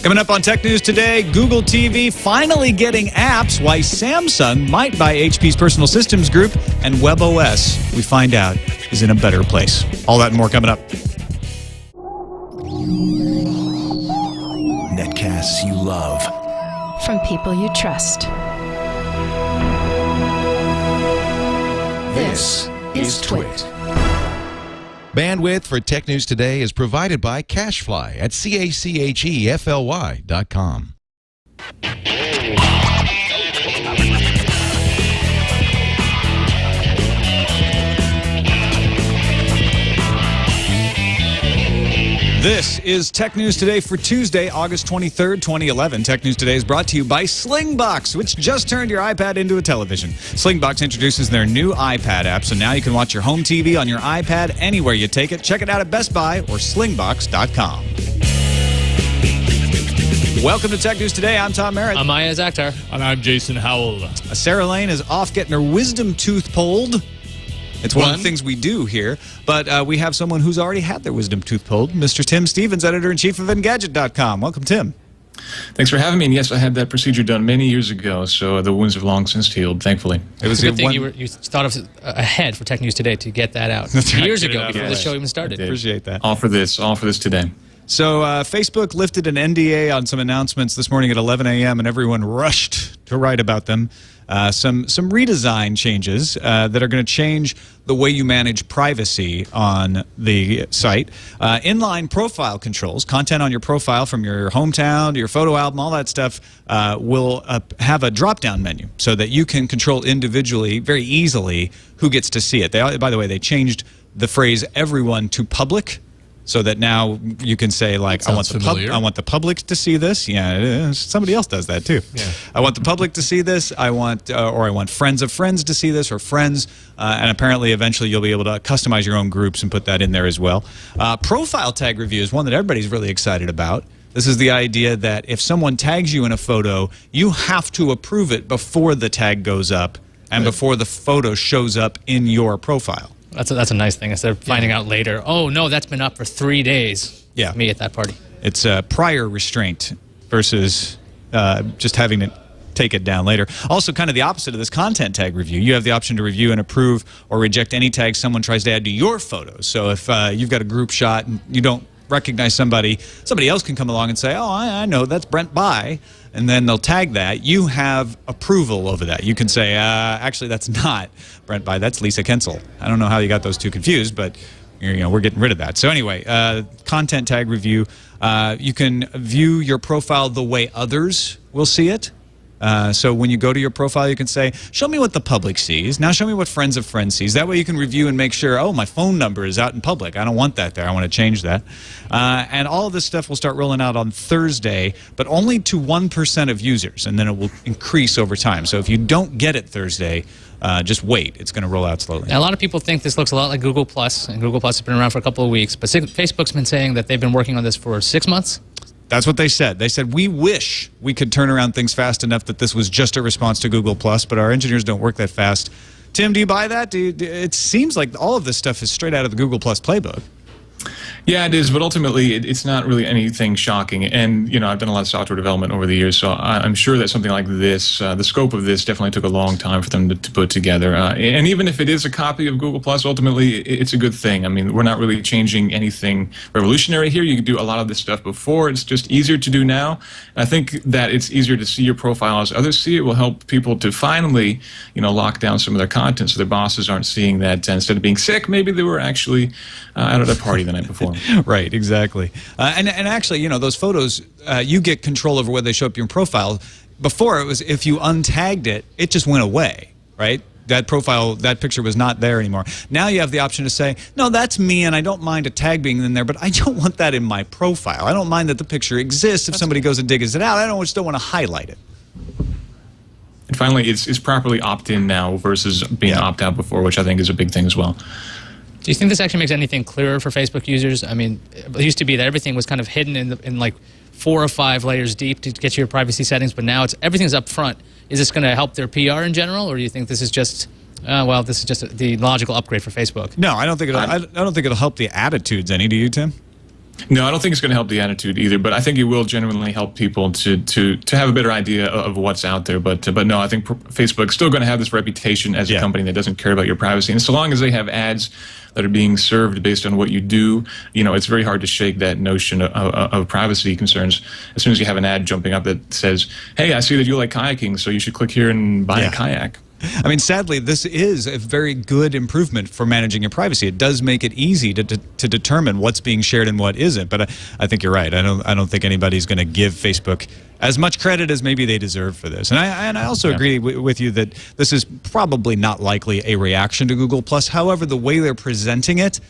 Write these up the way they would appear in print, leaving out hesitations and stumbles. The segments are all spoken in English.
Coming up on Tech News today, Google TV finally getting apps, why Samsung might buy HP's Personal Systems Group, and WebOS, we find out, is in a better place. All that and more coming up. Netcasts you love. From people you trust. This is TWiT. Bandwidth for Tech News Today is provided by Cachefly at CACHEFLY.com. This is Tech News Today for Tuesday, August 23rd, 2011. Tech News Today is brought to you by Slingbox, which just turned your iPad into a television. Slingbox introduces their new iPad app, so now you can watch your home TV on your iPad anywhere you take it. Check it out at Best Buy or slingbox.com. Welcome to Tech News Today. I'm Tom Merritt. I'm Iyaz Akhtar. And I'm Jason Howell. Sarah Lane is off getting her wisdom tooth pulled. It's one of the things we do here, but we have someone who's already had their wisdom tooth pulled, Mr. Tim Stevens, editor-in-chief of Engadget.com. Welcome, Tim. Thanks for having me. And yes, I had that procedure done many years ago, so the wounds have long since healed, thankfully. It was a good thing you thought of ahead for Tech News Today to get that out years ago before the show even started. Appreciate that. All for this today. So Facebook lifted an NDA on some announcements this morning at 11 a.m., and everyone rushed to write about them. Some redesign changes that are going to change the way you manage privacy on the site. Inline profile controls, content on your profile from your hometown to your photo album, all that stuff will have a drop-down menu so that you can control individually, very easily, who gets to see it. By the way, they changed the phrase everyone to public, so that now you can say, like, I want the public to see this. Yeah, somebody else does that too. Yeah. I want the public to see this. I want friends of friends to see this, or friends. And apparently, eventually, you'll be able to customize your own groups and put that in there as well. Profile tag review is one that everybody's really excited about. This is the idea that if someone tags you in a photo, you have to approve it before the tag goes up and before the photo shows up in your profile. That's a nice thing. Instead of finding out later, oh, no, that's been up for 3 days. Yeah. Me at that party. It's prior restraint versus just having to take it down later. Also, kind of the opposite of this content tag review. You have the option to review and approve or reject any tags someone tries to add to your photos. So if you've got a group shot and you don't recognize somebody else can come along and say, oh, I know, that's Brent By, and then they'll tag that. You have approval over that. You can say, actually, that's not Brent By, that's Lisa Kensel. I don't know how you got those two confused, but we're getting rid of that. So anyway, content tag review. You can view your profile the way others will see it. So when you go to your profile, you can say, show me what the public sees. Now show me what friends of friends sees. That way you can review and make sure, oh, my phone number is out in public. I don't want that there. I want to change that. And all of this stuff will start rolling out on Thursday, but only to 1% of users, and then it will increase over time. So if you don't get it Thursday, just wait. It's going to roll out slowly. Now, a lot of people think this looks a lot like Google+, and Google+ has been around for a couple of weeks, but Facebook's been saying that they've been working on this for 6 months. That's what they said. They said, we wish we could turn around things fast enough that this was just a response to Google+, but our engineers don't work that fast. Tim, do you buy that? It seems like all of this stuff is straight out of the Google+ playbook. Yeah, it is, but ultimately it's not really anything shocking. And, I've done a lot of software development over the years, so I'm sure that something like this, the scope of this definitely took a long time for them to put together. And even if it is a copy of Google+, ultimately it's a good thing. I mean, we're not really changing anything revolutionary here. You can do a lot of this stuff before. It's just easier to do now. And I think that it's easier to see your profile as others see it will help people to finally, lock down some of their content so their bosses aren't seeing that instead of being sick, maybe they were actually out at a party the night before. Right, exactly. And actually, those photos, you get control over whether they show up in your profile. Before, it was if you untagged it, it just went away, right? That profile, that picture was not there anymore. Now you have the option to say, no, that's me, and I don't mind a tag being in there, but I don't want that in my profile. I don't mind that the picture exists if somebody goes and digs it out. I still want to highlight it. And finally, it's properly opt-in now versus being opt-out before, which I think is a big thing as well. Do you think this actually makes anything clearer for Facebook users? I mean, it used to be that everything was kind of hidden in like 4 or 5 layers deep to get to your privacy settings, but now everything's up front. Is this going to help their PR in general, or do you think this is just this is just the logical upgrade for Facebook? No, I don't think it'll help the attitudes any. Do you, Tim? No, I don't think it's going to help the attitude either, but I think it will genuinely help people to have a better idea of what's out there. But no, I think Facebook's still going to have this reputation as a company that doesn't care about your privacy. And so long as they have ads that are being served based on what you do, it's very hard to shake that notion of privacy concerns. As soon as you have an ad jumping up that says, hey, I see that you like kayaking, so you should click here and buy a kayak. I mean, sadly, this is a very good improvement for managing your privacy. It does make it easy to determine what's being shared and what isn't. But I think you're right. I don't think anybody's going to give Facebook as much credit as maybe they deserve for this. And I also agree with you that this is probably not likely a reaction to Google+. However, the way they're presenting it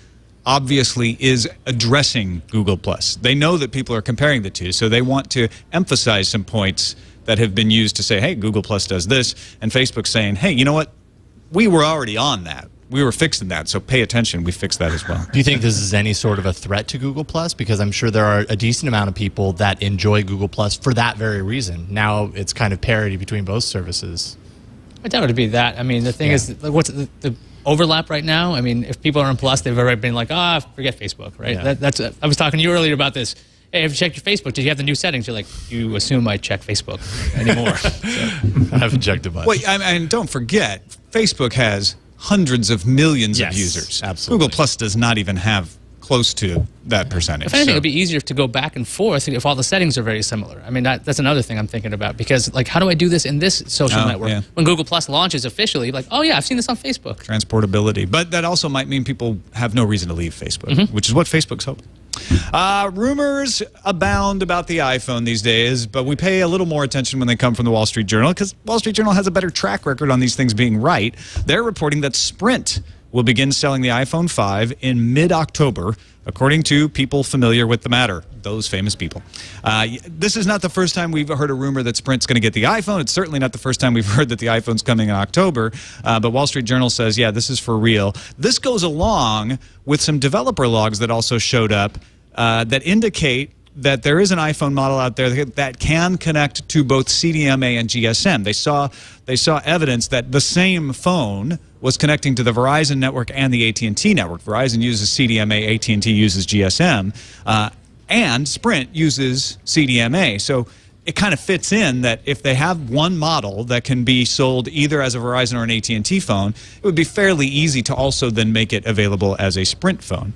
obviously is addressing Google+. They know that people are comparing the two, so they want to emphasize some points that have been used to say, hey, Google Plus does this, and Facebook's saying, hey, you know what? We were already on that. We were fixing that, so pay attention. We fixed that as well. Do you think this is any sort of a threat to Google Plus? Because I'm sure there are a decent amount of people that enjoy Google Plus for that very reason. Now it's kind of parity between both services. I doubt it would be that. I mean, the thing is, what's the overlap right now? I mean, if people are on Plus, they've already been like, forget Facebook, right? Yeah. I was talking to you earlier about this. Hey, have you checked your Facebook? Did you have the new settings? You're like, you assume I check Facebook anymore. So, I haven't checked it much. Well, and don't forget, Facebook has hundreds of millions of users. Absolutely. Google Plus does not even have close to that percentage. If anything, it would be easier to go back and forth if all the settings are very similar. I mean, that's another thing I'm thinking about, because, like, how do I do this in this social network? Yeah. When Google Plus launches officially, like, oh, yeah, I've seen this on Facebook. Transportability. But that also might mean people have no reason to leave Facebook, which is what Facebook's hoping. Rumors abound about the iPhone these days, but we pay a little more attention when they come from the Wall Street Journal, because Wall Street Journal has a better track record on these things being right. They're reporting that Sprint will begin selling the iPhone 5 in mid-October, according to people familiar with the matter, those famous people. This is not the first time we've heard a rumor that Sprint's going to get the iPhone. It's certainly not the first time we've heard that the iPhone's coming in October, but Wall Street Journal says, yeah, this is for real. This goes along with some developer logs that also showed up that indicate that there is an iPhone model out there that can connect to both CDMA and GSM. They saw evidence that the same phone was connecting to the Verizon network and the AT&T network. Verizon uses CDMA, AT&T uses GSM, and Sprint uses CDMA. So it kind of fits in that if they have one model that can be sold either as a Verizon or an AT&T phone, it would be fairly easy to also then make it available as a Sprint phone.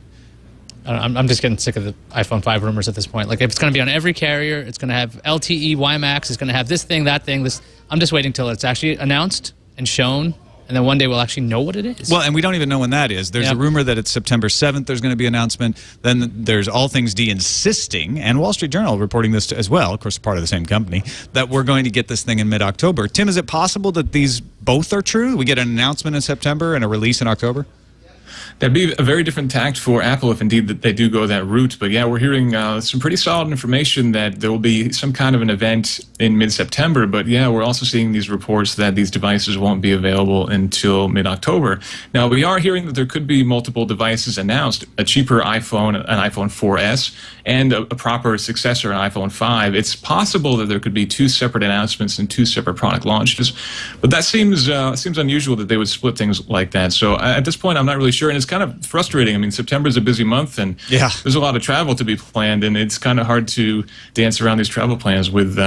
I'm just getting sick of the iPhone 5 rumors at this point. Like, if it's going to be on every carrier, it's going to have LTE, WiMAX, it's going to have this thing, that thing. I'm just waiting till it's actually announced and shown, and then one day we'll actually know what it is. Well, and we don't even know when that is. There's a rumor that it's September 7th there's going to be an announcement. Then there's All Things D insisting, and Wall Street Journal reporting this as well, of course part of the same company, that we're going to get this thing in mid-October. Tim, is it possible that these both are true? We get an announcement in September and a release in October? That'd be a very different tact for Apple if indeed that they do go that route. But yeah, we're hearing some pretty solid information that there will be some kind of an event in mid-September. But yeah, we're also seeing these reports that these devices won't be available until mid-October. Now, we are hearing that there could be multiple devices announced, a cheaper iPhone, an iPhone 4S, and a proper successor, an iPhone 5. It's possible that there could be two separate announcements and two separate product launches. But that seems unusual that they would split things like that. So at this point, I'm not really sure. And it's kind of frustrating. I mean, September is a busy month, and there's a lot of travel to be planned, and it's kind of hard to dance around these travel plans with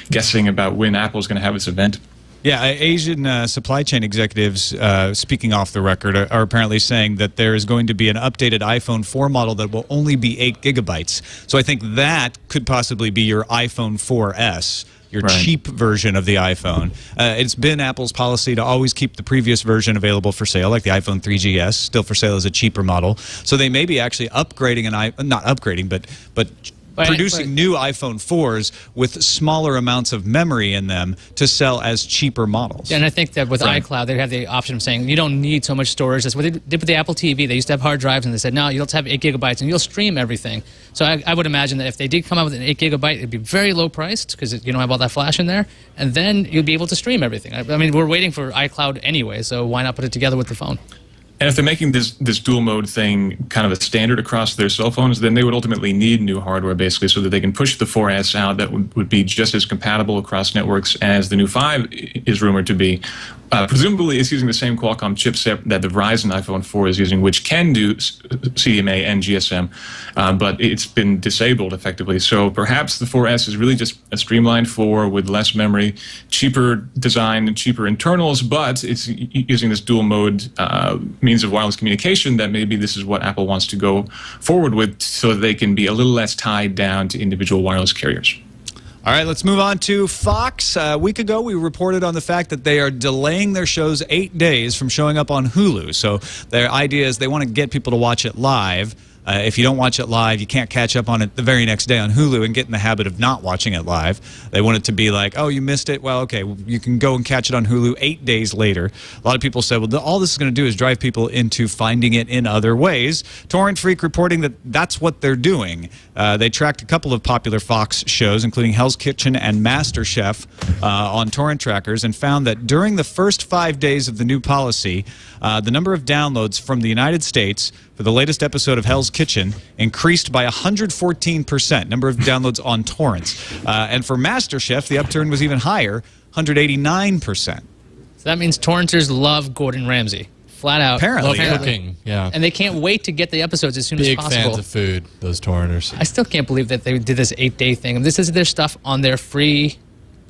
guessing about when Apple's going to have its event. Yeah, Asian supply chain executives, speaking off the record, are apparently saying that there is going to be an updated iPhone 4 model that will only be 8 gigabytes. So I think that could possibly be your iPhone 4S. Your cheap version of the iPhone. It's been Apple's policy to always keep the previous version available for sale, like the iPhone 3GS, still for sale as a cheaper model. So they may be actually upgrading not upgrading, but producing new iPhone 4s with smaller amounts of memory in them to sell as cheaper models. Yeah, and I think that with iCloud, they have the option of saying you don't need so much storage. That's what they did with the Apple TV. They used to have hard drives, and they said, no, you'll have 8 gigabytes, and you'll stream everything. So I would imagine that if they did come out with an 8 gigabyte, it'd be very low priced because you don't have all that flash in there, and then you'll be able to stream everything. I mean, we're waiting for iCloud anyway, so why not put it together with the phone? And if they're making this dual mode thing kind of a standard across their cell phones, then they would ultimately need new hardware, basically, so that they can push the 4S out that would be just as compatible across networks as the new 5 is rumored to be. Presumably, it's using the same Qualcomm chipset that the Verizon iPhone 4 is using, which can do CDMA and GSM, but it's been disabled effectively. So perhaps the 4S is really just a streamlined 4 with less memory, cheaper design, and cheaper internals, but it's using this dual mode means of wireless communication that maybe this is what Apple wants to go forward with so that they can be a little less tied down to individual wireless carriers. All right, let's move on to Fox. A week ago, we reported on the fact that they are delaying their shows 8 days from showing up on Hulu. So their idea is they want to get people to watch it live. If you don't watch it live, you can't catch up on it the very next day on Hulu and get in the habit of not watching it live. They want it to be like, oh, you missed it? Well, okay, you can go and catch it on Hulu 8 days later. A lot of people said, well, all this is going to do is drive people into finding it in other ways. Torrent Freak reporting that that's what they're doing. They tracked a couple of popular Fox shows, including Hell's Kitchen and MasterChef, on torrent trackers, and found that during the first 5 days of the new policy, the number of downloads from the United States for the latest episode of Hell's Kitchen increased by 114%, number of downloads on torrents. And for MasterChef, the upturn was even higher, 189%. So that means torrenters love Gordon Ramsay. Flat out. Apparently, Love cooking, yeah. And they can't wait to get the episodes as soon as Big possible. fans of food, those torrenters. I still can't believe that they did this 8-day thing. This is their stuff on their free,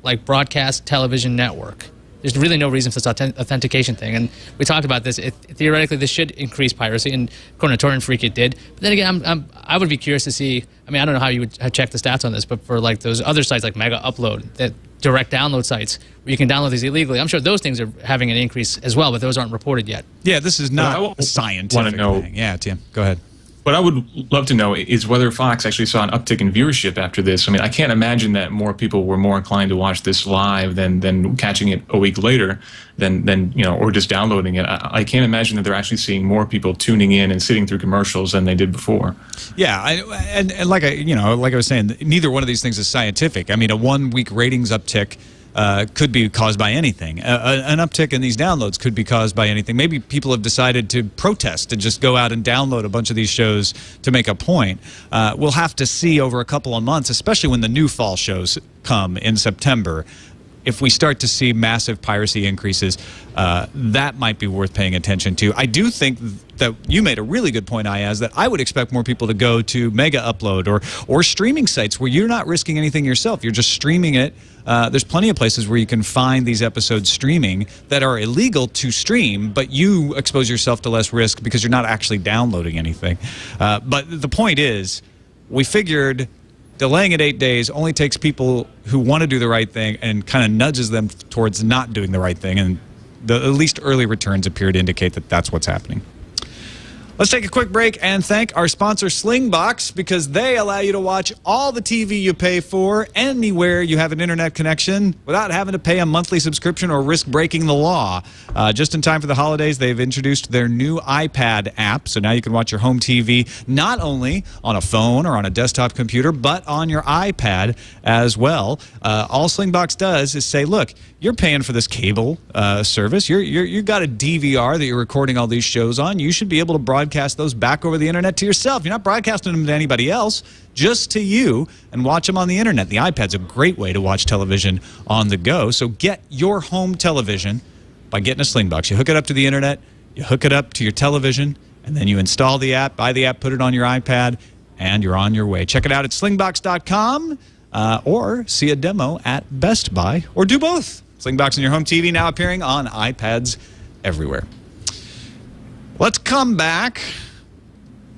like, broadcast television network. There's really no reason for this authentication thing. And we talked about this. Theoretically, this should increase piracy, and according to Torrent Freak, it did. But then again, I would be curious to see. I mean, I don't know how you would check the stats on this, but for like those other sites like Mega Upload, that direct download sites where you can download these illegally, I'm sure those things are having an increase as well, but those aren't reported yet. Yeah, this is not a scientific thing. Yeah, Tim, go ahead. What I would love to know is whether Fox actually saw an uptick in viewership after this. I mean, I can't imagine that more people were more inclined to watch this live than catching it a week later, than or just downloading it. I can't imagine that they're actually seeing more people tuning in and sitting through commercials than they did before. Yeah, and like I was saying, neither one of these things is scientific. I mean, a 1 week ratings uptick could be caused by anything. An uptick in these downloads could be caused by anything. Maybe people have decided to protest and just go out and download a bunch of these shows to make a point. We'll have to see over a couple of months, especially when the new fall shows come in September. If we start to see massive piracy increases, that might be worth paying attention to. I do think that you made a really good point, Iyaz, that I would expect more people to go to Mega Upload or streaming sites where you're not risking anything yourself. You're just streaming it. There's plenty of places where you can find these episodes streaming that are illegal to stream, but you expose yourself to less risk because you're not actually downloading anything. But the point is, we figured delaying it 8 days only takes people who want to do the right thing and kind of nudges them towards not doing the right thing. And at least early returns appear to indicate that that's what's happening. Let's take a quick break and thank our sponsor, Slingbox, because they allow you to watch all the TV you pay for anywhere you have an internet connection without having to pay a monthly subscription or risk breaking the law. Just in time for the holidays, they've introduced their new iPad app, so now you can watch your home TV not only on a phone or on a desktop computer, but on your iPad as well. All Slingbox does is say, look, you're paying for this cable service. You've got a DVR that you're recording all these shows on. You should be able to broadcast those back over the internet to yourself. You're not broadcasting them to anybody else, just to you, and watch them on the internet. The iPad's a great way to watch television on the go. So get your home television by getting a Slingbox. You hook it up to the internet, you hook it up to your television, and then you install the app, buy the app, put it on your iPad, and you're on your way. Check it out at slingbox.com or see a demo at Best Buy, or do both. Slingbox on your home TV, now appearing on iPads everywhere. Let's come back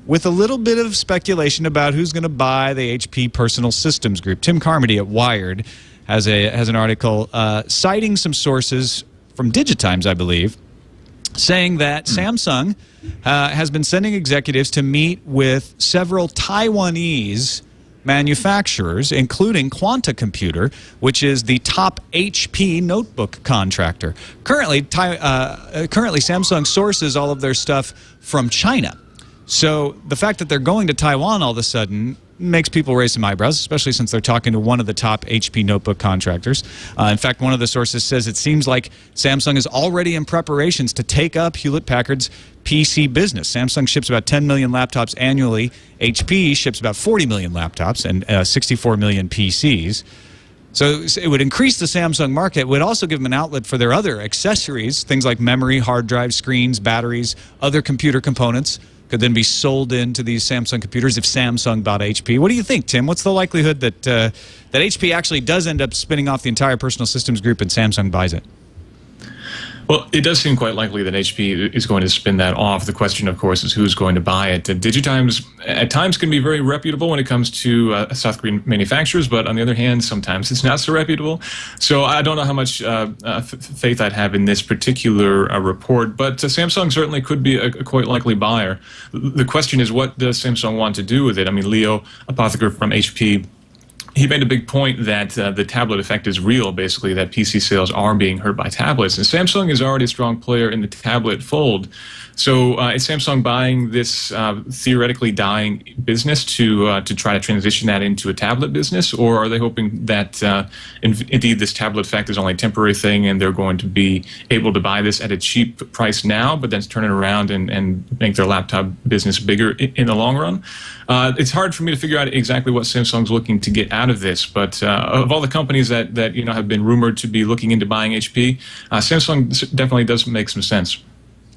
with a little bit of speculation about who's going to buy the HP Personal Systems Group. Tim Carmody at Wired has an article citing some sources from Digitimes, I believe, saying that Samsung has been sending executives to meet with several Taiwanese manufacturers, including Quanta Computer, which is the top HP notebook contractor. Currently, Samsung sources all of their stuff from China. So the fact that they're going to Taiwan all of a sudden makes people raise some eyebrows, especially since they're talking to one of the top HP notebook contractors. In fact, one of the sources says it seems like Samsung is already in preparations to take up Hewlett-Packard's PC business. Samsung ships about 10 million laptops annually. HP ships about 40 million laptops and 64 million PCs. So it would increase the Samsung market. It would also give them an outlet for their other accessories, things like memory, hard drive, screens, batteries, other computer components could then be sold into these Samsung computers if Samsung bought HP. What do you think, Tim? What's the likelihood that that HP actually does end up spinning off the entire personal systems group and Samsung buys it? Well, it does seem quite likely that HP is going to spin that off. The question, of course, is who's going to buy it. DigiTimes at times can be very reputable when it comes to South Korean manufacturers, but on the other hand, sometimes it's not so reputable. So I don't know how much faith I'd have in this particular report, but Samsung certainly could be a quite likely buyer. The question is, what does Samsung want to do with it? I mean, Leo Apotheker from HP, he made a big point that the tablet effect is real, basically, that PC sales are being hurt by tablets. And Samsung is already a strong player in the tablet fold. So is Samsung buying this theoretically dying business to try to transition that into a tablet business? Or are they hoping that indeed this tablet effect is only a temporary thing and they're going to be able to buy this at a cheap price now, but then turn it around and make their laptop business bigger in the long run? It's hard for me to figure out exactly what Samsung's looking to get out of this, but of all the companies that have been rumored to be looking into buying HP, Samsung definitely does make some sense.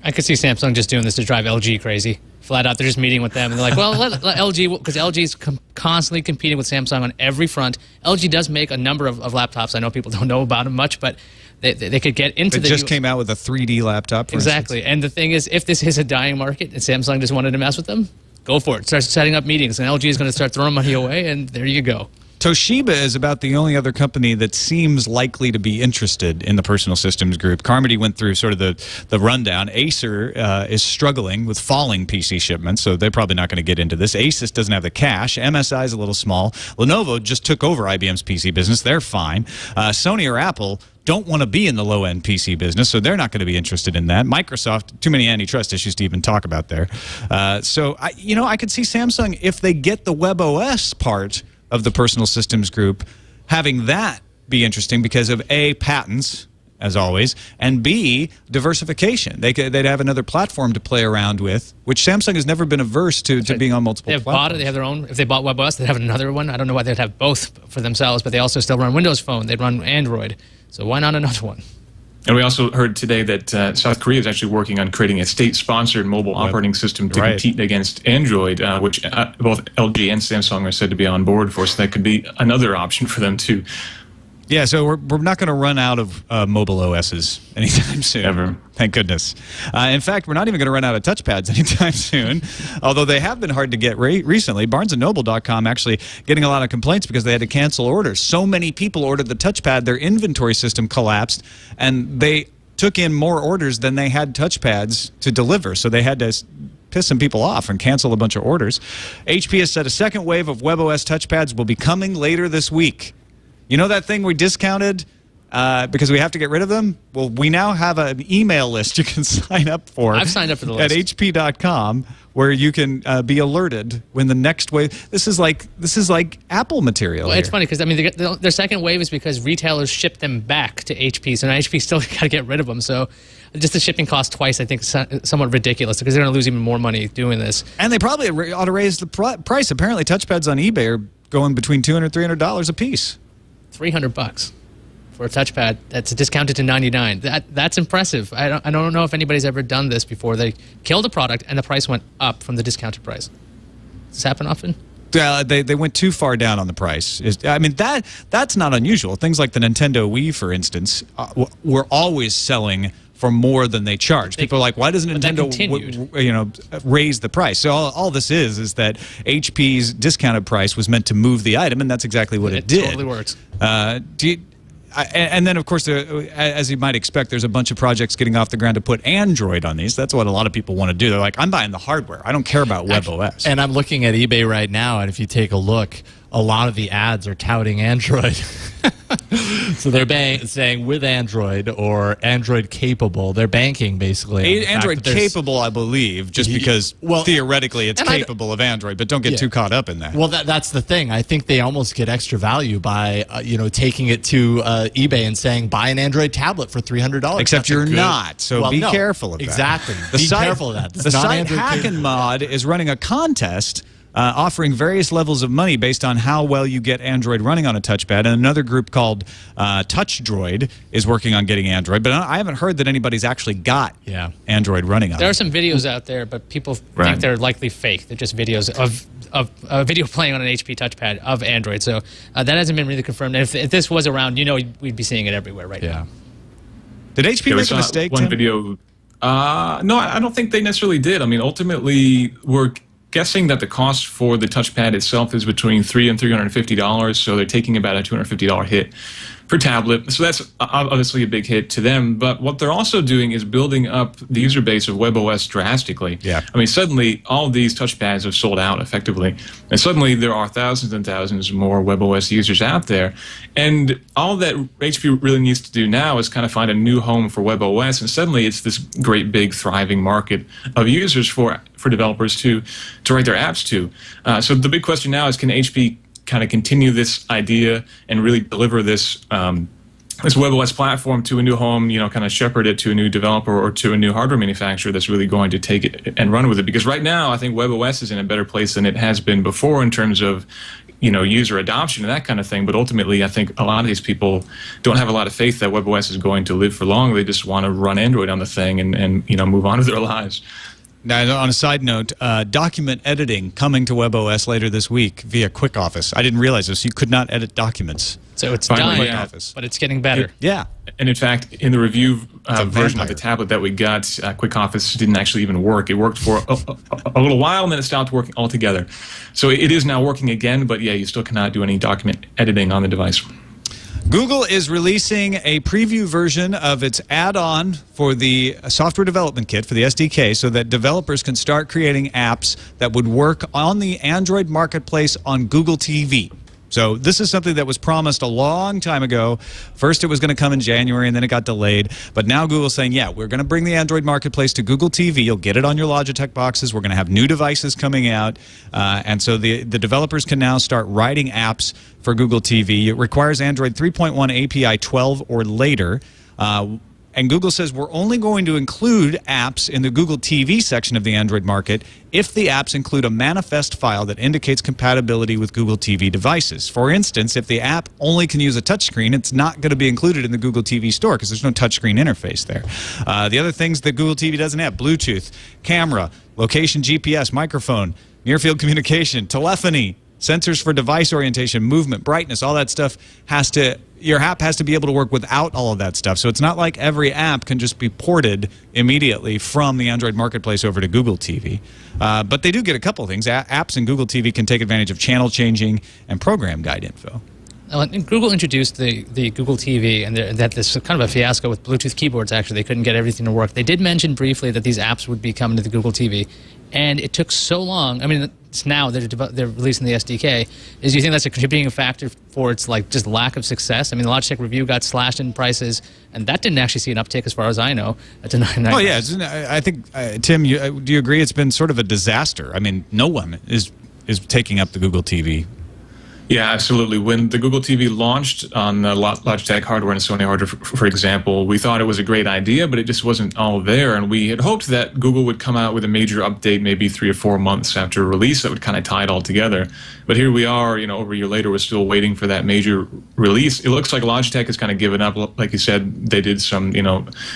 I could see Samsung just doing this to drive LG crazy. Flat out, they're just meeting with them, and they're like, well, let LG, because LG is constantly competing with Samsung on every front. LG does make a number of laptops. I know people don't know about them much, but they could get into It just came out with a 3D laptop, for exactly. instance. And the thing is, if this is a dying market and Samsung just wanted to mess with them, go for it. Start setting up meetings, and LG is going to start throwing money away, and there you go. Toshiba is about the only other company that seems likely to be interested in the personal systems group. Carmody went through sort of the rundown. Acer is struggling with falling PC shipments, so they're probably not going to get into this. Asus doesn't have the cash. MSI is a little small. Lenovo just took over IBM's PC business. They're fine. Sony or Apple don't want to be in the low-end PC business, so they're not going to be interested in that. Microsoft, too many antitrust issues to even talk about there. So I could see Samsung, if they get the WebOS part of the personal systems group, having that be interesting because of A, patents, as always, and B, diversification. They'd have another platform to play around with, which Samsung has never been averse to being on multiple platforms. They have their own. If they bought WebOS, they'd have another one. I don't know why they'd have both for themselves, but they also still run Windows Phone. They'd run Android. So why not another one? And we also heard today that South Korea is actually working on creating a state-sponsored mobile operating system to compete against Android, which both LG and Samsung are said to be on board for, so that could be another option for them too. Yeah, so we're not going to run out of mobile OSs anytime soon. Ever. Thank goodness. In fact, we're not even going to run out of touchpads anytime soon, although they have been hard to get recently. BarnesandNoble.com actually getting a lot of complaints because they had to cancel orders. So many people ordered the touchpad, their inventory system collapsed, and they took in more orders than they had touchpads to deliver, so they had to piss some people off and cancel a bunch of orders. HP has said a second wave of WebOS touchpads will be coming later this week. You know that thing we discounted because we have to get rid of them? Well, we now have an email list you can sign up for. I've signed up for the list. At hp.com, where you can be alerted when the next wave. This is like Apple material. Well, here. it's funny because I mean their second wave is because retailers ship them back to HP, so now HP still got to get rid of them. So just the shipping cost twice, I think, is somewhat ridiculous because they're going to lose even more money doing this. And they probably ought to raise the price. Apparently, touchpads on eBay are going between $200 and $300 a piece. $300 for a touchpad that's discounted to $99. That's impressive. I don't know if anybody's ever done this before. They killed a product and the price went up from the discounted price. Does this happen often? They went too far down on the price. I mean, that's not unusual. Things like the Nintendo Wii, for instance, were always selling for more than they charge. People are like, why doesn't Nintendo raise the price? So all this is that HP's discounted price was meant to move the item, and that's exactly what it did. It totally works. And then, of course, as you might expect, there's a bunch of projects getting off the ground to put Android on these. That's what a lot of people want to do. They're like, I'm buying the hardware. I don't care about WebOS. And I'm looking at eBay right now, and if you take a look, a lot of the ads are touting Android. So they're saying with Android or Android capable, they're banking basically. On the Android fact that there's- capable, I believe, just because theoretically it's and capable of Android, but don't get too caught up in that. Well, that's the thing. I think they almost get extra value by taking it to eBay and saying buy an Android tablet for $300. Except you're not, so be careful of that. Exactly. Be careful of that. The site Hack and Mod is running a contest offering various levels of money based on how well you get Android running on a touchpad. And another group called TouchDroid is working on getting Android, but I haven't heard that anybody's actually got Android running on it. There are some videos out there, but people think they're likely fake. They're just videos of a video playing on an HP touchpad of Android. So that hasn't been really confirmed. And if this was around, we'd be seeing it everywhere right now. Did HP make a mistake, One Tim? video. No, I don't think they necessarily did. I mean, ultimately, we're guessing that the cost for the touchpad itself is between $300 and $350, so they're taking about a $250 hit per tablet. So that's obviously a big hit to them. But what they're also doing is building up the user base of WebOS drastically. Yeah. I mean, suddenly all of these touchpads have sold out effectively, and suddenly there are thousands and thousands more WebOS users out there. And all that HP really needs to do now is kind of find a new home for WebOS, and suddenly it's this great big thriving market of users for developers to write their apps to. So the big question now is, can HP kind of continue this idea and really deliver this this WebOS platform to a new home, kind of shepherd it to a new developer or to a new hardware manufacturer that's really going to take it and run with it? Because right now, I think WebOS is in a better place than it has been before in terms of user adoption and that kind of thing. But ultimately, I think a lot of these people don't have a lot of faith that WebOS is going to live for long. They just want to run Android on the thing and move on with their lives. Now, on a side note, document editing coming to WebOS later this week via Quick Office. I didn't realize this. You could not edit documents. So it's Finally, done, but it's getting better. Yeah. And in fact, in the review version vampire. of the tablet that we got, Quick Office didn't actually even work. It worked for a little while, and then it stopped working altogether. So it is now working again, but yeah, you still cannot do any document editing on the device. Google is releasing a preview version of its add-on for the software development kit for the SDK so that developers can start creating apps that would work on the Android marketplace on Google TV. So this is something that was promised a long time ago. First it was going to come in January, and then it got delayed. But now Google's saying, yeah, we're going to bring the Android marketplace to Google TV. You'll get it on your Logitech boxes. We're going to have new devices coming out. And so the developers can now start writing apps for Google TV. It requires Android 3.1 API 12 or later. And Google says we're only going to include apps in the Google TV section of the Android market if the apps include a manifest file that indicates compatibility with Google TV devices. For instance, if the app only can use a touchscreen, it's not going to be included in the Google TV store because there's no touchscreen interface there. The other things that Google TV doesn't have: Bluetooth, camera, location, GPS, microphone, near-field communication, telephony, sensors for device orientation, movement, brightness, all that stuff your app has to be able to work without all of that stuff. So it's not like every app can just be ported immediately from the Android marketplace over to Google TV. But they do get a couple of things. Apps in Google TV can take advantage of channel changing and program guide info. And Google introduced the Google TV, and that this kind of a fiasco with Bluetooth keyboards. Actually, they couldn't get everything to work. They did mention briefly that these apps would be coming to the Google TV, and it took so long. I mean, it's now they're releasing the SDK. Do you think that's a contributing factor for its just lack of success? I mean, the Logitech review got slashed in prices, and that didn't actually see an uptick, as far as I know. To $99. Oh yeah, I think Tim, do you agree? It's been sort of a disaster. I mean, no one is taking up the Google TV. Yeah, absolutely. When the Google TV launched on the Logitech hardware and Sony hardware, for example, we thought it was a great idea, but it just wasn't all there. And we had hoped that Google would come out with a major update maybe 3 or 4 months after release that would kind of tie it all together. But here we are, over a year later, we're still waiting for that major release. It looks like Logitech has kind of given up. Like you said, they did some,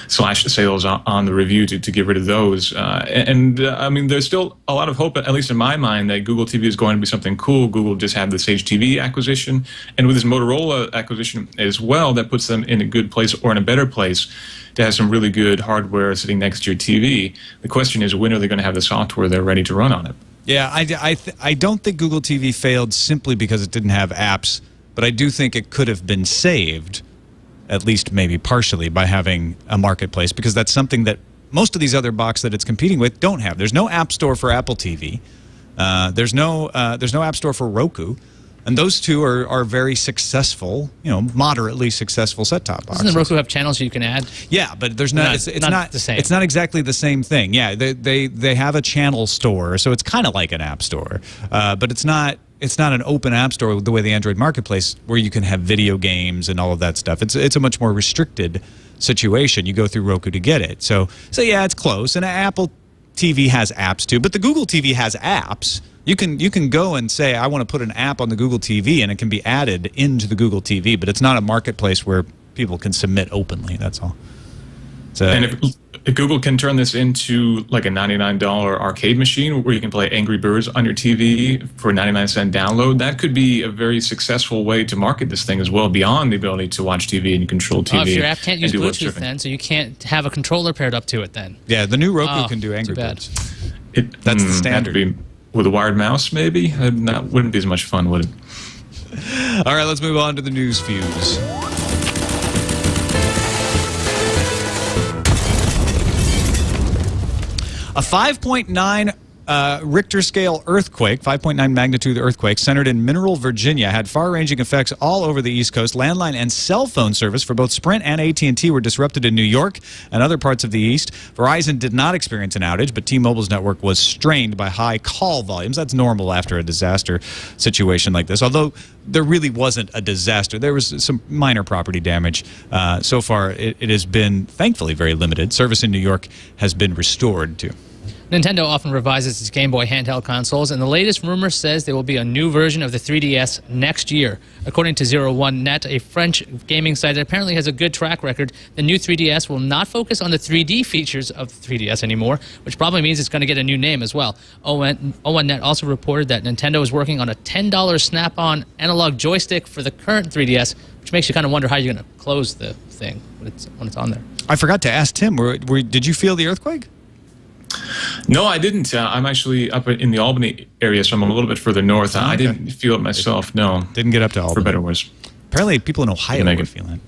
slash sales on the review to get rid of those. I mean, there's still a lot of hope, at least in my mind, that Google TV is going to be something cool. Google just had the Sage TV acquisition, and with this Motorola acquisition as well, that puts them in a good place or in a better place to have some really good hardware sitting next to your TV. The question is, when are they going to have the software they're ready to run on it? Yeah, I don't think Google TV failed simply because it didn't have apps, but I do think it could have been saved, at least maybe partially, by having a marketplace, because that's something that most of these other boxes that it's competing with don't have. There's no app store for Apple TV. There's no app store for Roku. And those two are very successful, moderately successful set-top boxes. Doesn't the Roku have channels you can add? Yeah, but there's it's not the same. It's not exactly the same thing. Yeah, they have a channel store, so it's kind of like an app store, but it's not an open app store the way the Android Marketplace, where you can have video games and all of that stuff. It's a much more restricted situation. You go through Roku to get it. So yeah, it's close. And Apple TV has apps too, but the Google TV has apps. You can go and say, I want to put an app on the Google TV, and it can be added into the Google TV, but it's not a marketplace where people can submit openly. That's all. And if Google can turn this into like a $99 arcade machine where you can play Angry Birds on your TV for a 99-cent download, that could be a very successful way to market this thing as well, beyond the ability to watch TV and control TV. If your app can't use Bluetooth then, so you can't have a controller paired up to it then. Yeah, the new Roku can do Angry Birds. That's the standard. With a wired mouse, maybe? That wouldn't be as much fun, would it? All right, let's move on to the news fuse. A 5.9 Richter scale earthquake, 5.9 magnitude earthquake, centered in Mineral, Virginia, had far-ranging effects all over the East Coast. Landline and cell phone service for both Sprint and AT&T were disrupted in New York and other parts of the East. Verizon did not experience an outage, but T-Mobile's network was strained by high call volumes. That's normal after a disaster situation like this, although there really wasn't a disaster. There was some minor property damage. So far, it has been, thankfully, very limited. Service in New York has been restored, too. Nintendo often revises its Game Boy handheld consoles, and the latest rumor says there will be a new version of the 3DS next year. According to 01net, a French gaming site that apparently has a good track record, the new 3DS will not focus on the 3D features of the 3DS anymore, which probably means it's going to get a new name as well. 01net also reported that Nintendo is working on a $10 Snap-on analog joystick for the current 3DS, which makes you kind of wonder how you're going to close the thing when it's on there. I forgot to ask Tim, did you feel the earthquake? No, I didn't. I'm actually up in the Albany area, so I'm a little bit further north. I didn't feel it myself, no. Didn't get up to Albany. For better or worse. Apparently, people in Ohio were feeling it.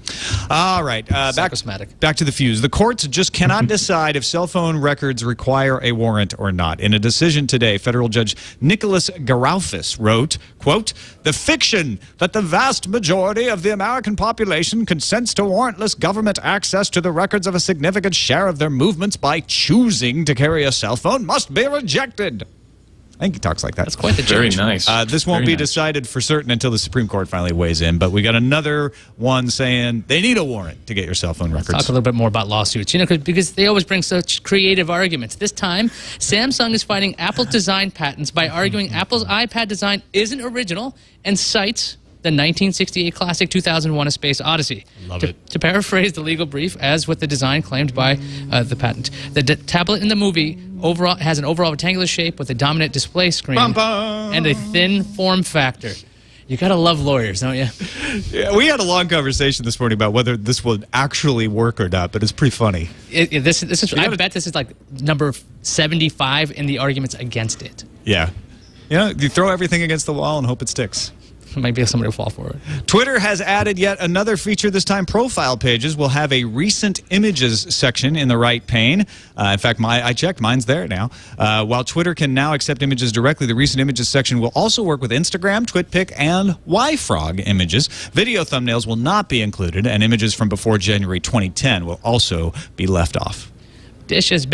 All right, back to the fuse. The courts just cannot decide if cell phone records require a warrant or not. In a decision today, federal judge Nicholas Garaufis wrote, quote, "The fiction that the vast majority of the American population consents to warrantless government access to the records of a significant share of their movements by choosing to carry a cell phone must be rejected." I think he talks like that. That's quite the judge. Very nice. This won't be decided for certain until the Supreme Court finally weighs in, but we got another one saying they need a warrant to get your cell phone records. Let's talk a little bit more about lawsuits, because they always bring such creative arguments. This time, Samsung is fighting Apple's design patents by arguing Apple's iPad design isn't original and cites the 1968 classic 2001: A Space Odyssey. To paraphrase the legal brief, as with the design claimed by the patent, the tablet in the movie has an overall rectangular shape with a dominant display screen and a thin form factor. You gotta love lawyers, don't you? Yeah, we had a long conversation this morning about whether this would actually work or not, but it's pretty funny. I bet this is like number 75 in the arguments against it. Yeah. You throw everything against the wall and hope it sticks. Maybe somebody will fall for it. Twitter has added yet another feature. This time, profile pages will have a recent images section in the right pane. In fact, I checked. Mine's there now. While Twitter can now accept images directly, the recent images section will also work with Instagram, TwitPic, and YFrog images. Video thumbnails will not be included, and images from before January 2010 will also be left off. Dish had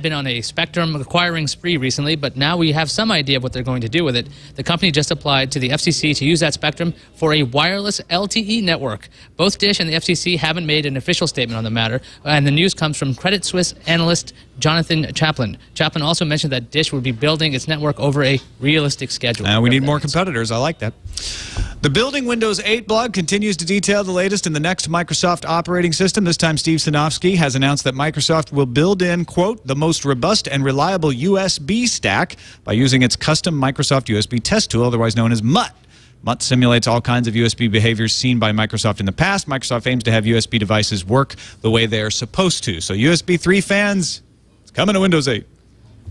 been on a Spectrum acquiring spree recently, but now we have some idea of what they're going to do with it. The company just applied to the FCC to use that Spectrum for a wireless LTE network. Both Dish and the FCC haven't made an official statement on the matter, and the news comes from Credit Suisse analyst Jonathan Chaplin. Chaplin also mentioned that Dish would be building its network over a realistic schedule. We need more competitors. I like that. The Building Windows 8 blog continues to detail the latest in the next Microsoft operating system. This time, Steve Sinofsky has announced that Microsoft will build in, quote, the most robust and reliable USB stack by using its custom Microsoft USB test tool, otherwise known as MUT. MUT simulates all kinds of USB behaviors seen by Microsoft in the past. Microsoft aims to have USB devices work the way they are supposed to. So USB 3 fans, it's coming to Windows 8.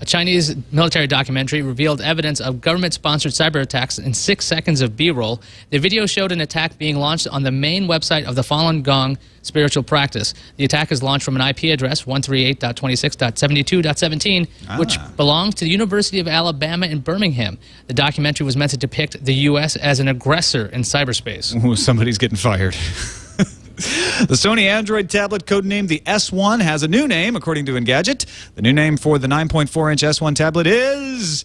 A Chinese military documentary revealed evidence of government-sponsored cyber attacks in 6 seconds of B-roll. The video showed an attack being launched on the main website of the Falun Gong spiritual practice. The attack is launched from an IP address, 138.26.72.17, which belongs to the University of Alabama in Birmingham. The documentary was meant to depict the U.S. as an aggressor in cyberspace. Ooh, somebody's getting fired. The Sony Android tablet codenamed the S1 has a new name, according to Engadget. The new name for the 9.4-inch S1 tablet is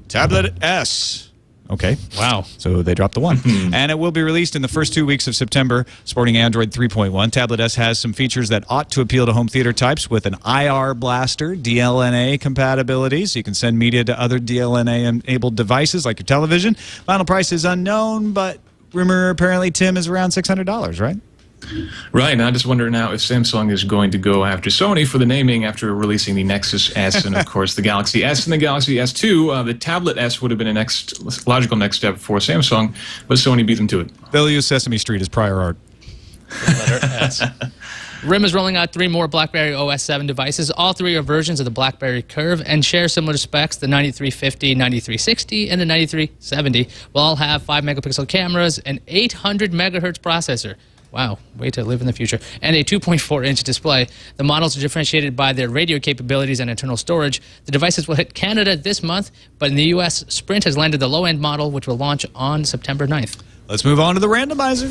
Tablet S. Okay. Wow. So they dropped the 1. And it will be released in the first 2 weeks of September, sporting Android 3.1. Tablet S has some features that ought to appeal to home theater types with an IR blaster, DLNA compatibility, so you can send media to other DLNA-enabled devices like your television. Final price is unknown, but rumor apparently, Tim, is around $600, right? Right, and I just wonder now if Samsung is going to go after Sony for the naming after releasing the Nexus S and, of course, the Galaxy S and the Galaxy S2. The Tablet S would have been a logical next step for Samsung, but Sony beat them to it. They'll use Sesame Street as prior art. Letter S. RIM is rolling out 3 more BlackBerry OS 7 devices. All 3 are versions of the BlackBerry Curve and share similar specs. The 9350, 9360, and the 9370 will all have 5-megapixel cameras, an 800 megahertz processor. Wow, way to live in the future. And a 2.4-inch display. The models are differentiated by their radio capabilities and internal storage. The devices will hit Canada this month, but in the U.S., Sprint has landed the low-end model, which will launch on September 9th. Let's move on to the randomizer.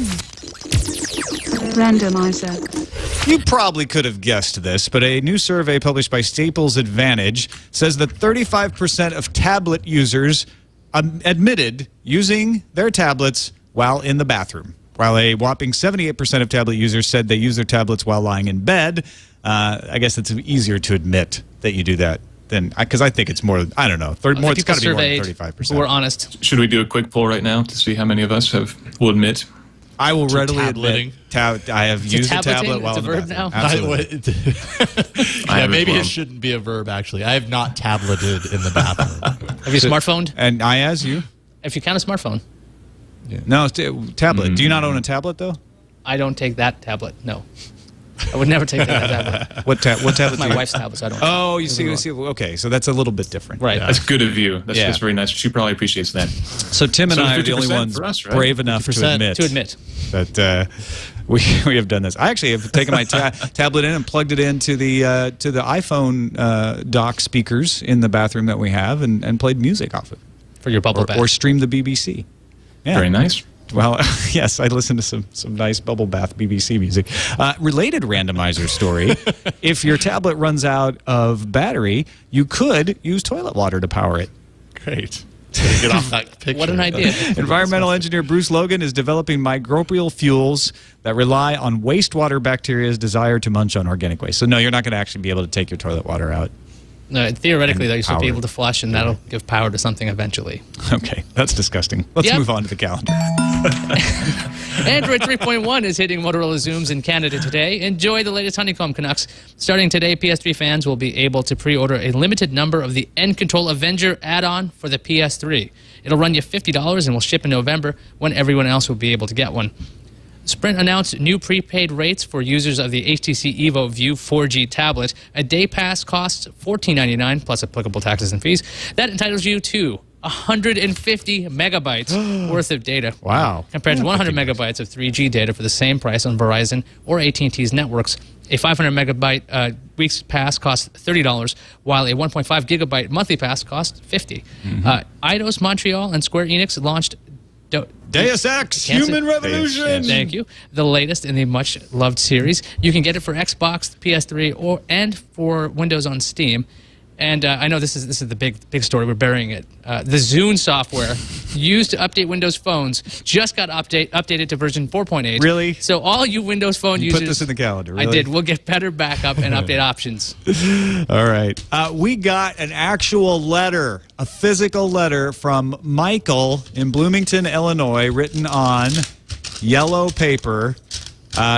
Randomizer. You probably could have guessed this, but a new survey published by Staples Advantage says that 35% of tablet users admitted using their tablets while in the bathroom, while a whopping 78% of tablet users said they use their tablets while lying in bed. I guess it's easier to admit that you do that than, because I think it's more, I don't know, it's got to be more than 35%. We're honest. Should we do a quick poll right now to see how many of us will admit? I will readily admit I have used a tablet while in the bathroom. Now? Absolutely. Yeah, maybe it shouldn't be a verb, actually. I have not tableted in the bathroom. Have you smartphoned? And Iyaz, you? If you count a smartphone. Yeah. No, tablet. Do you not own a tablet, though? I don't take that tablet, no. I would never take that tablet. What tablet? My wife's tablet, so I don't. Oh, you see. Okay, so that's a little bit different. Right. That's good of you. That's very nice. She probably appreciates that. So Tim and I are the only ones brave enough to admit that we have done this. I actually have taken my tablet in and plugged it into the iPhone dock speakers in the bathroom that we have and played music off it. For your bubble bath. Or streamed the BBC. Yeah. Very nice. Well, yes, I listened to some nice bubble bath BBC music. Related randomizer story. If your tablet runs out of battery, you could use toilet water to power it. Great. Get off that picture. What an idea. Environmental engineer Bruce Logan is developing microbial fuels that rely on wastewater bacteria's desire to munch on organic waste. So no, you're not going to actually be able to take your toilet water out. No, theoretically, though, you should be able to flush, and that'll give power to something eventually. Okay, that's disgusting. Let's move on to the calendar. Android 3.1 is hitting Motorola Zooms in Canada today. Enjoy the latest Honeycomb Canucks. Starting today, PS3 fans will be able to pre-order a limited number of the End Control Avenger add-on for the PS3. It'll run you $50 and will ship in November when everyone else will be able to get one. Sprint announced new prepaid rates for users of the HTC Evo View 4G tablet. A day pass costs $14.99 plus applicable taxes and fees. That entitles you to 150 megabytes worth of data. Wow. Compared to 100 megabytes of 3G data for the same price on Verizon or AT&T's networks. A 500 megabyte week's pass costs $30, while a 1.5 gigabyte monthly pass costs $50. Eidos Montreal and Square Enix launched Deus Ex, Human Revolution. Thank you. The latest in the much-loved series. You can get it for Xbox, PS3, and for Windows on Steam. And I know this is the big story. We're burying it. The Zune software used to update Windows phones just got updated to version 4.8. Really? So all you Windows Phone users... Put this in the calendar, really? I did. We'll get better backup and update options. All right. We got an actual letter, a physical letter from Michael in Bloomington, Illinois, written on yellow paper.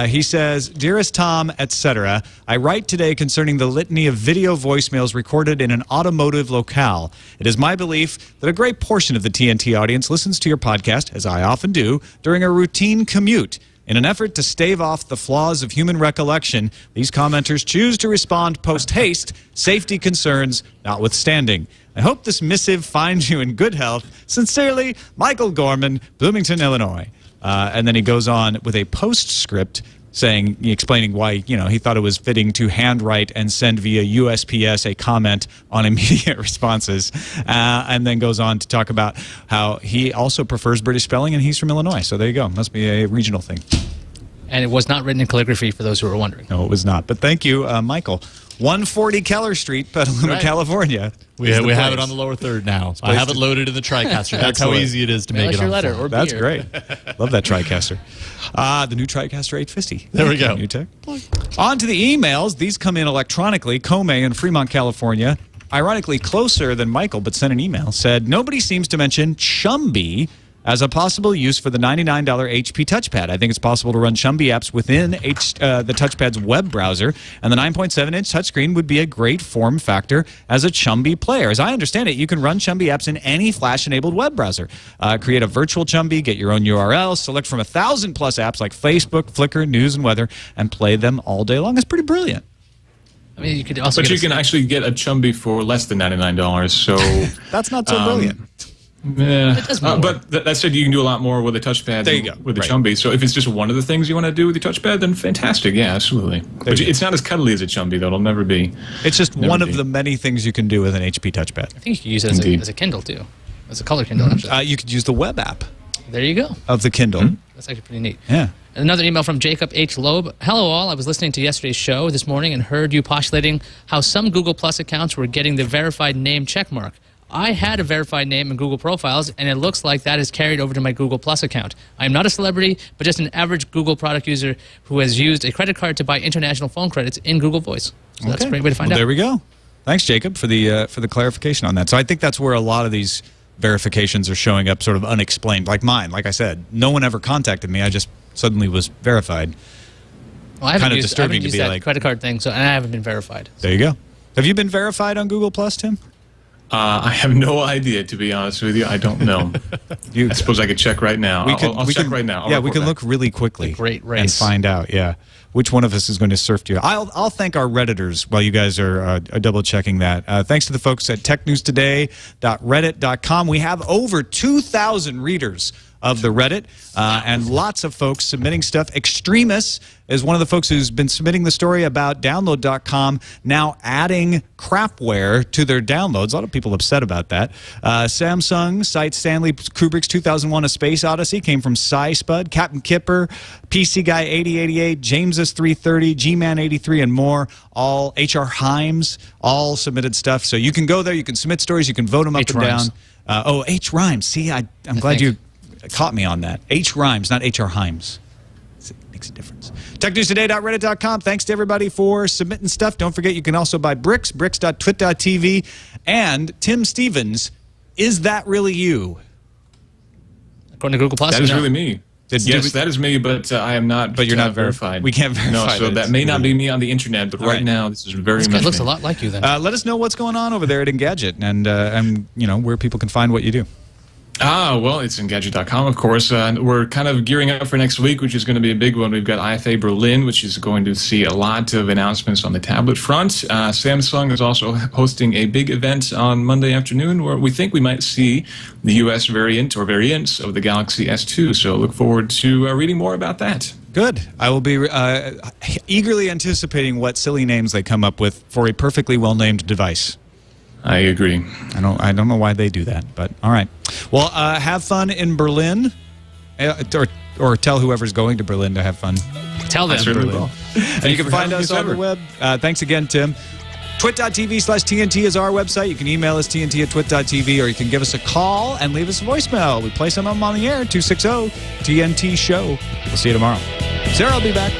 He says, "Dearest Tom, etc., I write today concerning the litany of video voicemails recorded in an automotive locale. It is my belief that a great portion of the TNT audience listens to your podcast, as I often do, during a routine commute. In an effort to stave off the flaws of human recollection, these commenters choose to respond post-haste, safety concerns notwithstanding. I hope this missive finds you in good health. Sincerely, Michael Gorman, Bloomington, Illinois. And then he goes on with a postscript explaining why, he thought it was fitting to handwrite and send via USPS a comment on immediate responses, and then goes on to talk about how he also prefers British spelling, and he's from Illinois. So there you go. Must be a regional thing. And it was not written in calligraphy, for those who were wondering. No, it was not. But thank you, Michael. 140 Keller Street, Petaluma, California. We have it on the lower third now. I have it loaded in the TriCaster. That's how easy it is to make it on letter the or That's beer. great. Love that TriCaster. The new TriCaster 850. There we go. New tech. On to the emails. These come in electronically. Comey in Fremont, California, ironically closer than Michael, but sent an email, said, nobody seems to mention Chumby as a possible use for the $99 HP touchpad. I think it's possible to run Chumby apps within the touchpad's web browser, and the 9.7-inch touchscreen would be a great form factor as a Chumby player. As I understand it, you can run Chumby apps in any Flash-enabled web browser. Create a virtual Chumby, get your own URL, select from 1,000-plus apps like Facebook, Flickr, News, and Weather, and play them all day long. It's pretty brilliant. I mean, you could also. But you can actually get a Chumby for less than $99. So That's not so brilliant. Yeah, does more but that said, you can do a lot more with a touchpad There you go. than with the Right. Chumby. So if it's just one of the things you want to do with your touchpad, then fantastic. Yeah, absolutely. But you go. it's not as cuddly as a Chumby, though. It'll never be. It's just Never one of be. the many things you can do with an HP touchpad. I think you could use it as a Kindle, too. As a color Kindle, actually. You could use the web app There you go. of the Kindle. That's actually pretty neat. Yeah. And another email from Jacob H. Loeb. Hello, all. I was listening to yesterday's show this morning and heard you postulating how some Google Plus accounts were getting the verified name checkmark. I had a verified name in Google Profiles, and it looks like that is carried over to my Google Plus account. I am not a celebrity, but just an average Google product user who has used a credit card to buy international phone credits in Google Voice. So that's a great way to find out. There we go. Thanks, Jacob, for the clarification on that. So I think that's where a lot of these verifications are showing up sort of unexplained, like mine. Like I said, no one ever contacted me. I just suddenly was verified. Well, I haven't kind of used, disturbing I haven't to used be that like- credit card thing, and I haven't been verified. There you go. Have you been verified on Google Plus, Tim? I have no idea, to be honest with you. I don't know. I suppose I could check right now. I'll check right now. Yeah, we can look really quickly. Great race. And find out, which one of us is going to surf to you. I'll thank our Redditors while you guys are double-checking that. Thanks to the folks at technewstoday.reddit.com. We have over 2,000 readers of the Reddit, and lots of folks submitting stuff. Extremis is one of the folks who's been submitting the story about download.com now adding crapware to their downloads. A lot of people upset about that. Samsung cites Stanley Kubrick's 2001 A Space Odyssey, came from SciSpud, Captain Kipper, PC Guy 8088, James's 330, G-Man 83, and more. All HR Himes, all submitted stuff. So you can go there, you can submit stories, you can vote them up and down. H Rhymes. See, I'm glad you caught me on that. H Rhymes, not HR Himes. It makes a difference. TechNewsToday.reddit.com. Thanks to everybody for submitting stuff. Don't forget you can also buy bricks, bricks.twit.tv. And Tim Stevens, is that really you? According to Google Plus, That is really me. Yes, that is me, but I am not. But you're not verified. We can't verify. No, so that may not be me on the internet, but right now this is very This much guy looks me. a lot like you then. Let us know what's going on over there at Engadget and where people can find what you do. Well, it's Engadget.com, of course. We're kind of gearing up for next week, which is going to be a big one. We've got IFA Berlin, which is going to see a lot of announcements on the tablet front. Samsung is also hosting a big event on Monday afternoon where we think we might see the U.S. variant or variants of the Galaxy S2. So look forward to reading more about that. Good. I will be eagerly anticipating what silly names they come up with for a perfectly well-named device. I agree. I don't know why they do that, but all right. Well, have fun in Berlin, or tell whoever's going to Berlin to have fun. Tell them. Certainly will. And you can find us on the web. Thanks again, Tim. Twit.tv/TNT is our website. You can email us TNT@twit.tv, or you can give us a call and leave us a voicemail. We play some of them on the air, 260-TNT-SHOW. We'll see you tomorrow. Sarah will be back.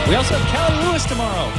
We also have Callie Lewis tomorrow.